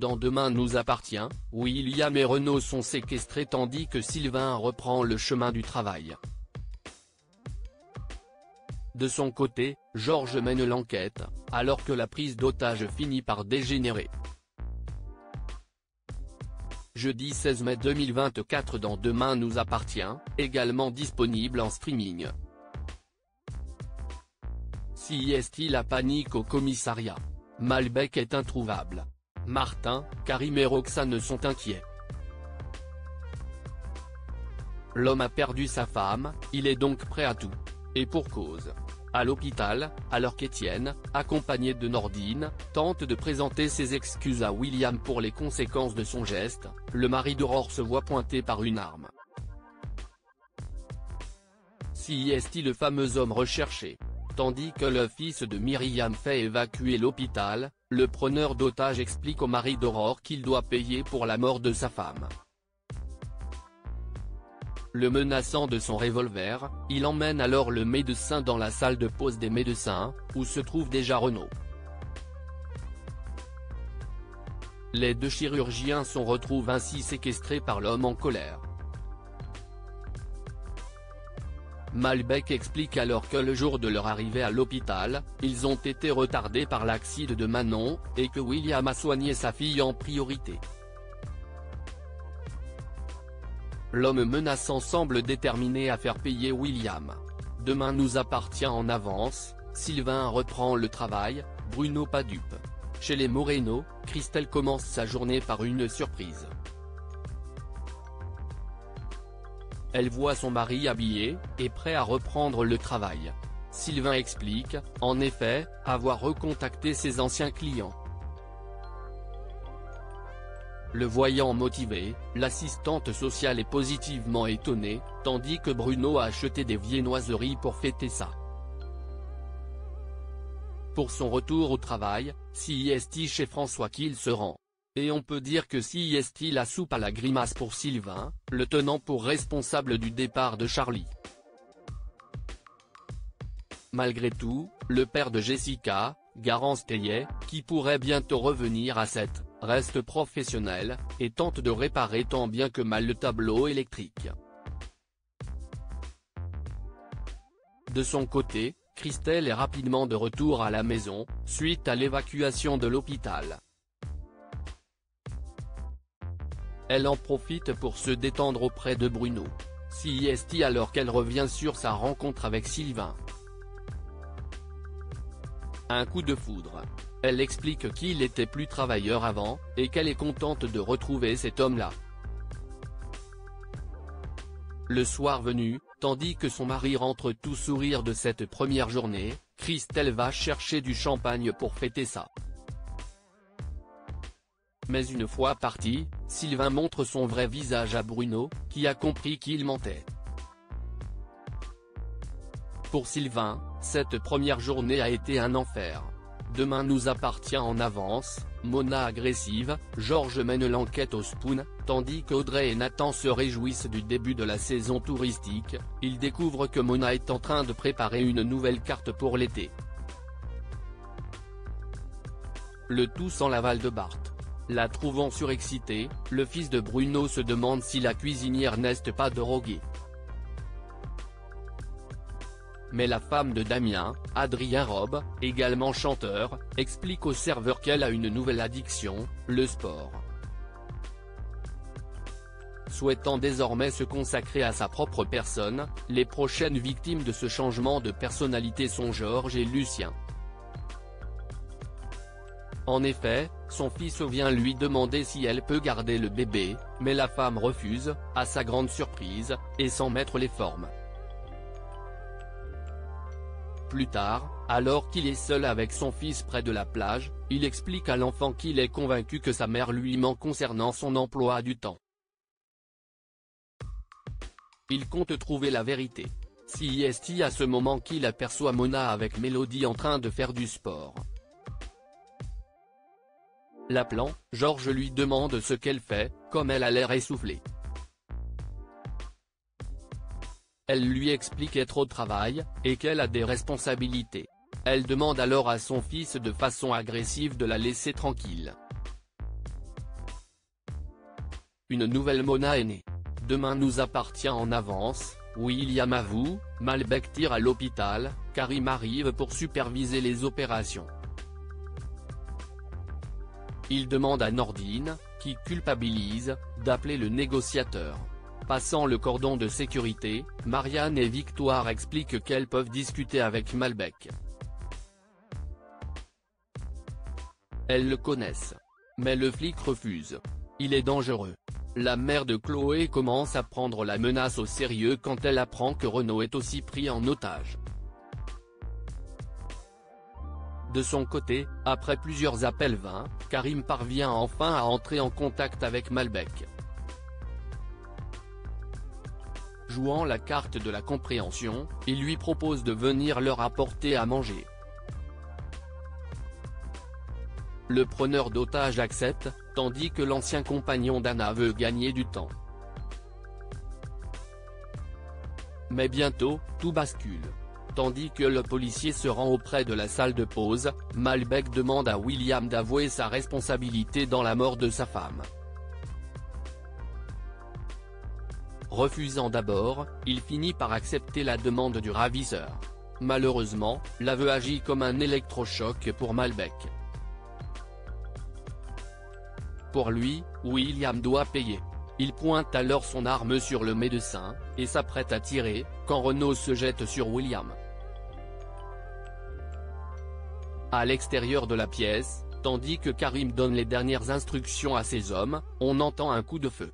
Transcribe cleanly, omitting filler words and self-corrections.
Dans Demain nous appartient, William et Renaud sont séquestrés tandis que Sylvain reprend le chemin du travail. De son côté, Georges mène l'enquête, alors que la prise d'otage finit par dégénérer. Jeudi 16 mai 2024 dans Demain nous appartient, également disponible en streaming. CIST la panique au commissariat. Malbec est introuvable. Martin, Karim et Roxane sont inquiets. L'homme a perdu sa femme, il est donc prêt à tout. Et pour cause. À l'hôpital, alors qu'Étienne, accompagné de Nordine, tente de présenter ses excuses à William pour les conséquences de son geste, le mari d'Aurore se voit pointé par une arme. CIST le fameux homme recherché. Tandis que le fils de Myriam fait évacuer l'hôpital, le preneur d'otage explique au mari d'Aurore qu'il doit payer pour la mort de sa femme. Le menaçant de son revolver, il emmène alors le médecin dans la salle de pause des médecins, où se trouve déjà Renaud. Les deux chirurgiens sont retrouvent ainsi séquestrés par l'homme en colère. Malbec explique alors que le jour de leur arrivée à l'hôpital, ils ont été retardés par l'accident de Manon, et que William a soigné sa fille en priorité. L'homme menaçant semble déterminé à faire payer William. Demain nous appartient en avance, Sylvain reprend le travail, Bruno pas dupe. Chez les Moreno, Christelle commence sa journée par une surprise. Elle voit son mari habillé, et prêt à reprendre le travail. Sylvain explique, en effet, avoir recontacté ses anciens clients. Le voyant motivé, l'assistante sociale est positivement étonnée, tandis que Bruno a acheté des viennoiseries pour fêter ça. Pour son retour au travail, CIST chez François qu'il se rend. Et on peut dire que CIST la soupe à la grimace pour Sylvain, le tenant pour responsable du départ de Charlie. Malgré tout, le père de Jessica, Garance Tellier, qui pourrait bientôt revenir à 7, reste professionnel, et tente de réparer tant bien que mal le tableau électrique. De son côté, Christelle est rapidement de retour à la maison, suite à l'évacuation de l'hôpital. Elle en profite pour se détendre auprès de Bruno. CIST alors qu'elle revient sur sa rencontre avec Sylvain. Un coup de foudre. Elle explique qu'il était plus travailleur avant, et qu'elle est contente de retrouver cet homme-là. Le soir venu, tandis que son mari rentre tout sourire de cette première journée, Christelle va chercher du champagne pour fêter ça. Mais une fois parti, Sylvain montre son vrai visage à Bruno, qui a compris qu'il mentait. Pour Sylvain, cette première journée a été un enfer. Demain nous appartient en avance, Mona agressive, Georges mène l'enquête au Spoon, tandis qu'Audrey et Nathan se réjouissent du début de la saison touristique, ils découvrent que Mona est en train de préparer une nouvelle carte pour l'été. Le tout sans l'aval de Bart. La trouvant surexcitée, le fils de Bruno se demande si la cuisinière n'est pas droguée. Mais la femme de Damien, Adrien Robe, également chanteur, explique au serveur qu'elle a une nouvelle addiction, le sport. Souhaitant désormais se consacrer à sa propre personne, les prochaines victimes de ce changement de personnalité sont Georges et Lucien. En effet, son fils vient lui demander si elle peut garder le bébé, mais la femme refuse, à sa grande surprise, et sans mettre les formes. Plus tard, alors qu'il est seul avec son fils près de la plage, il explique à l'enfant qu'il est convaincu que sa mère lui ment concernant son emploi du temps. Il compte trouver la vérité. CIST à ce moment qu'il aperçoit Mona avec Mélodie en train de faire du sport. L'appelant, Georges lui demande ce qu'elle fait, comme elle a l'air essoufflée. Elle lui explique être au travail, et qu'elle a des responsabilités. Elle demande alors à son fils de façon agressive de la laisser tranquille. une nouvelle Mona est née. Demain nous appartient en avance, William avoue, Malbec tire à l'hôpital, Karim arrive pour superviser les opérations. Il demande à Nordine, qui culpabilise, d'appeler le négociateur. Passant le cordon de sécurité, Marianne et Victoire expliquent qu'elles peuvent discuter avec Malbec. Elles le connaissent. Mais le flic refuse. Il est dangereux. La mère de Chloé commence à prendre la menace au sérieux quand elle apprend que Renaud est aussi pris en otage. De son côté, après plusieurs appels vains, Karim parvient enfin à entrer en contact avec Malbec. Jouant la carte de la compréhension, il lui propose de venir leur apporter à manger. Le preneur d'otage accepte, tandis que l'ancien compagnon d'Anna veut gagner du temps. Mais bientôt, tout bascule. Tandis que le policier se rend auprès de la salle de pause, Malbec demande à William d'avouer sa responsabilité dans la mort de sa femme. Refusant d'abord, il finit par accepter la demande du ravisseur. Malheureusement, l'aveu agit comme un électrochoc pour Malbec. Pour lui, William doit payer. Il pointe alors son arme sur le médecin, et s'apprête à tirer, quand Renaud se jette sur William. À l'extérieur de la pièce, tandis que Karim donne les dernières instructions à ses hommes, on entend un coup de feu.